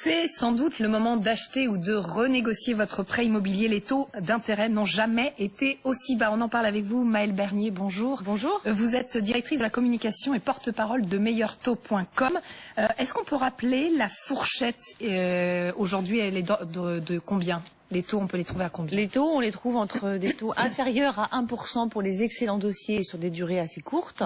C'est sans doute le moment d'acheter ou de renégocier votre prêt immobilier. Les taux d'intérêt n'ont jamais été aussi bas. On en parle avec vous, Maëlle Bernier. Bonjour. Bonjour. Vous êtes directrice de la communication et porte-parole de meilleurtaux.com. Est-ce qu'on peut rappeler la fourchette aujourd'hui, elle est de combien? Les taux, on peut les trouver à combien? Les taux, on les trouve entre des taux inférieurs à 1% pour les excellents dossiers sur des durées assez courtes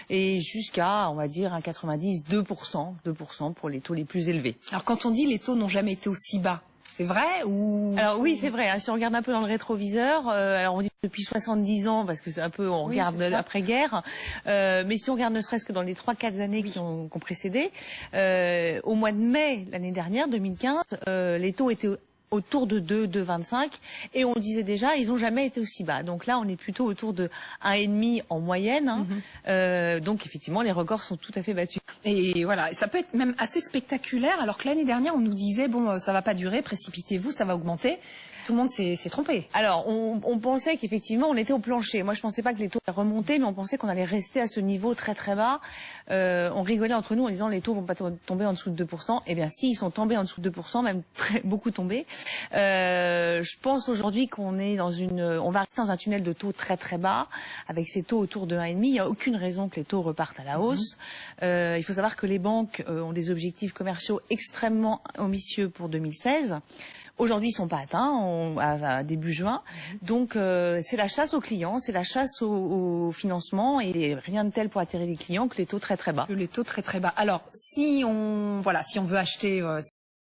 et jusqu'à, on va dire, un 90, 2% pour les taux les plus élevés. Alors quand on dit les taux n'ont jamais été aussi bas, c'est vrai ou... Alors oui, c'est vrai. Hein, si on regarde un peu dans le rétroviseur, alors on dit depuis 70 ans parce que c'est un peu, on regarde après-guerre, mais si on regarde ne serait-ce que dans les 3-4 années qui ont précédé, au mois de mai l'année dernière, 2015, les taux étaient autour de 2,25 et on disait déjà ils n'ont jamais été aussi bas. Donc là on est plutôt autour de 1,5 en moyenne. Hein. Donc effectivement les records sont tout à fait battus. Et voilà, ça peut être même assez spectaculaire alors que l'année dernière on nous disait bon ça va pas durer, précipitez-vous, ça va augmenter. Tout le monde s'est trompé. Alors on pensait qu'effectivement on était au plancher. Moi je pensais pas que les taux allaient remonter, mais on pensait qu'on allait rester à ce niveau très très bas. On rigolait entre nous en disant les taux vont pas tomber en dessous de 2%. Eh bien si, ils sont tombés en dessous de 2%, même beaucoup tombés. Je pense aujourd'hui qu'on est on va rester dans un tunnel de taux très très bas, avec ces taux autour de 1,5. Il n'y a aucune raison que les taux repartent à la hausse. Il faut savoir que les banques ont des objectifs commerciaux extrêmement ambitieux pour 2016. Aujourd'hui, ils sont pas atteints à début juin. Donc, c'est la chasse aux clients, c'est la chasse au financement et rien de tel pour attirer les clients que les taux très très bas. Les taux très très bas. Alors, si on veut acheter